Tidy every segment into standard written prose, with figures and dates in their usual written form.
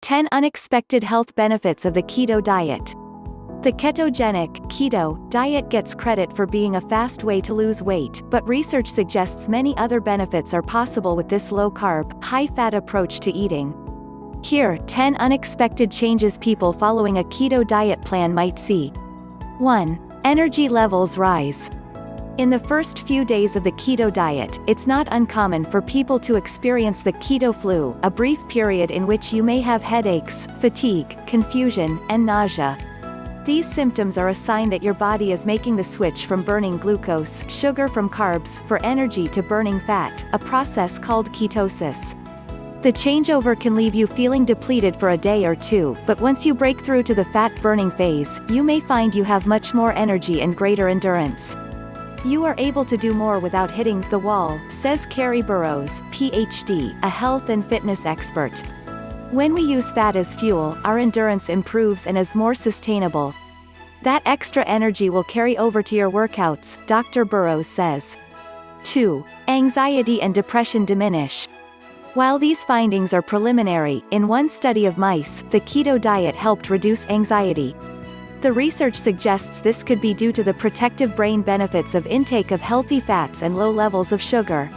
10 Unexpected Health Benefits of the Keto Diet. The ketogenic, keto, diet gets credit for being a fast way to lose weight, but research suggests many other benefits are possible with this low-carb, high-fat approach to eating. Here, 10 unexpected changes people following a keto diet plan might see. 1. Energy levels rise. In the first few days of the keto diet, it's not uncommon for people to experience the keto flu, a brief period in which you may have headaches, fatigue, confusion, and nausea. These symptoms are a sign that your body is making the switch from burning glucose, sugar from carbs, for energy to burning fat, a process called ketosis. The changeover can leave you feeling depleted for a day or two, but once you break through to the fat-burning phase, you may find you have much more energy and greater endurance. You are able to do more without hitting the wall, says Carrie Burrows, PhD, a health and fitness expert. When we use fat as fuel, our endurance improves and is more sustainable. That extra energy will carry over to your workouts, Dr. Burrows says. 2. Anxiety and depression diminish. While these findings are preliminary, in one study of mice, the keto diet helped reduce anxiety. The research suggests this could be due to the protective brain benefits of intake of healthy fats and low levels of sugar.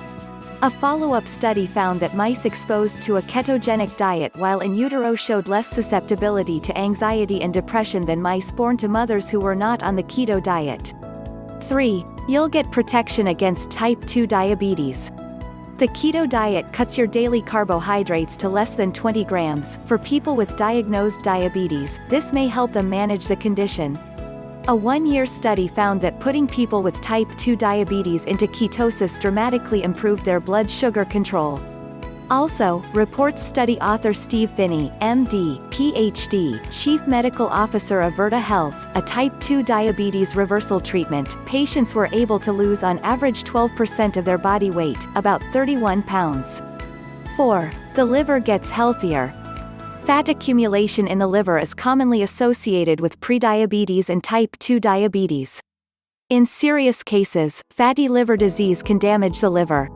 A follow-up study found that mice exposed to a ketogenic diet while in utero showed less susceptibility to anxiety and depression than mice born to mothers who were not on the keto diet. 3. You'll get protection against type 2 diabetes. The keto diet cuts your daily carbohydrates to less than 20 grams. For people with diagnosed diabetes, this may help them manage the condition. A one-year study found that putting people with type 2 diabetes into ketosis dramatically improved their blood sugar control. Also, reports study author Steve Phinney, MD, PhD, Chief Medical Officer of Virta Health, a type 2 diabetes reversal treatment. Patients were able to lose on average 12% of their body weight, about 31 pounds. 4. The liver gets healthier. Fat accumulation in the liver is commonly associated with prediabetes and type 2 diabetes. In serious cases, fatty liver disease can damage the liver.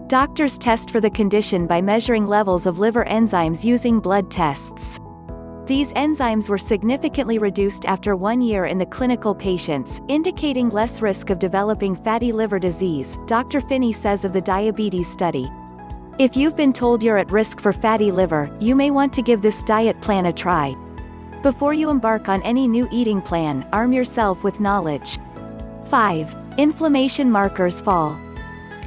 Doctors test for the condition by measuring levels of liver enzymes using blood tests. These enzymes were significantly reduced after 1 year in the clinical patients, indicating less risk of developing fatty liver disease, Dr. Phinney says of the diabetes study. If you've been told you're at risk for fatty liver, you may want to give this diet plan a try. Before you embark on any new eating plan, arm yourself with knowledge. 5. Inflammation markers fall.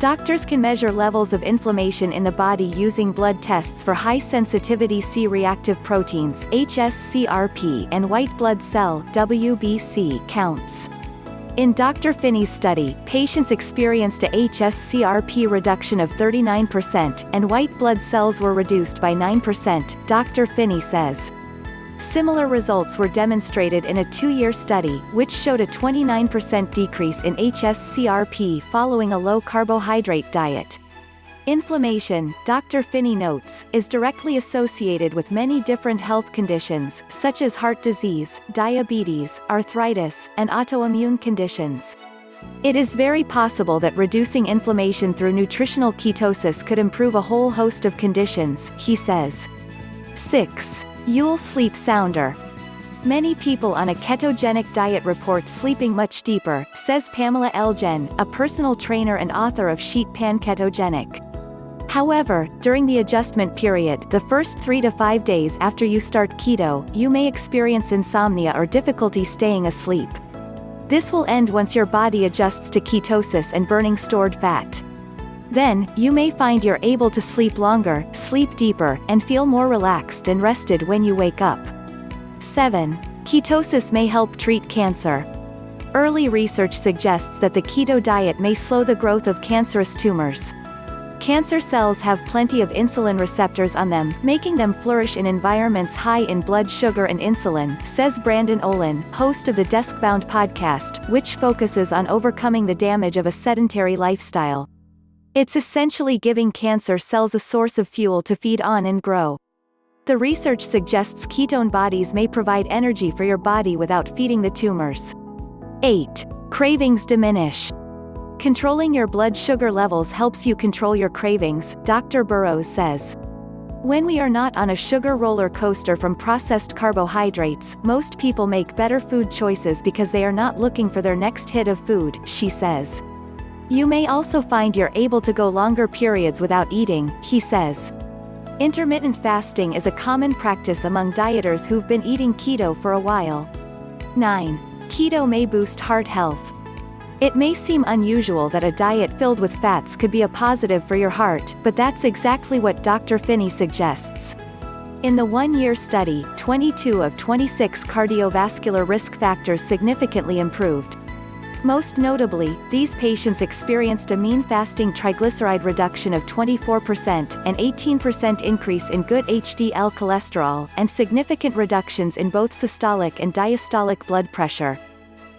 Doctors can measure levels of inflammation in the body using blood tests for high-sensitivity C-reactive proteins (hsCRP) and white blood cell (WBC) counts. In Dr. Phinney's study, patients experienced a hsCRP reduction of 39%, and white blood cells were reduced by 9%, Dr. Phinney says. Similar results were demonstrated in a 2-year study, which showed a 29% decrease in hsCRP following a low-carbohydrate diet. Inflammation, Dr. Phinney notes, is directly associated with many different health conditions, such as heart disease, diabetes, arthritis, and autoimmune conditions. It is very possible that reducing inflammation through nutritional ketosis could improve a whole host of conditions, he says. 6. You'll sleep sounder. Many people on a ketogenic diet report sleeping much deeper, says Pamela Elgen, a personal trainer and author of Sheet Pan Ketogenic. However, during the adjustment period, the first 3 to 5 days after you start keto, you may experience insomnia or difficulty staying asleep. This will end once your body adjusts to ketosis and burning stored fat. Then, you may find you're able to sleep longer, sleep deeper, and feel more relaxed and rested when you wake up. 7. Ketosis may help treat cancer. Early research suggests that the keto diet may slow the growth of cancerous tumors. Cancer cells have plenty of insulin receptors on them, making them flourish in environments high in blood sugar and insulin, says Brandon Olin, host of the Desk-Bound podcast, which focuses on overcoming the damage of a sedentary lifestyle. It's essentially giving cancer cells a source of fuel to feed on and grow. The research suggests ketone bodies may provide energy for your body without feeding the tumors. 8. Cravings diminish. Controlling your blood sugar levels helps you control your cravings, Dr. Burrows says. When we are not on a sugar roller coaster from processed carbohydrates, most people make better food choices because they are not looking for their next hit of food, she says. You may also find you're able to go longer periods without eating, he says. Intermittent fasting is a common practice among dieters who've been eating keto for a while. 9. Keto may boost heart health. It may seem unusual that a diet filled with fats could be a positive for your heart, but that's exactly what Dr. Finney suggests. In the one-year study, 22 of 26 cardiovascular risk factors significantly improved. Most notably, these patients experienced a mean fasting triglyceride reduction of 24%, an 18% increase in good HDL cholesterol, and significant reductions in both systolic and diastolic blood pressure.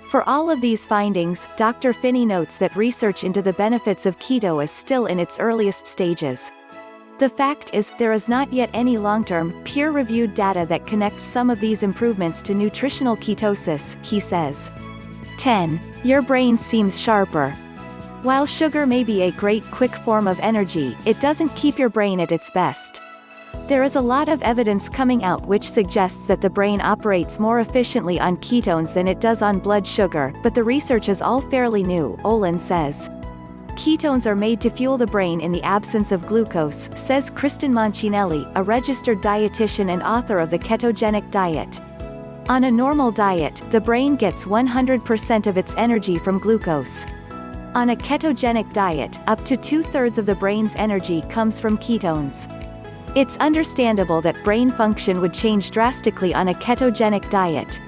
For all of these findings, Dr. Finney notes that research into the benefits of keto is still in its earliest stages. The fact is, there is not yet any long-term, peer-reviewed data that connects some of these improvements to nutritional ketosis, he says. 10. Your brain seems sharper. While sugar may be a great quick form of energy, it doesn't keep your brain at its best. There is a lot of evidence coming out which suggests that the brain operates more efficiently on ketones than it does on blood sugar, but the research is all fairly new, Olin says. Ketones are made to fuel the brain in the absence of glucose, says Kristen Moncinelli, a registered dietitian and author of the ketogenic diet. On a normal diet, the brain gets 100% of its energy from glucose. On a ketogenic diet, up to 2/3 of the brain's energy comes from ketones. It's understandable that brain function would change drastically on a ketogenic diet.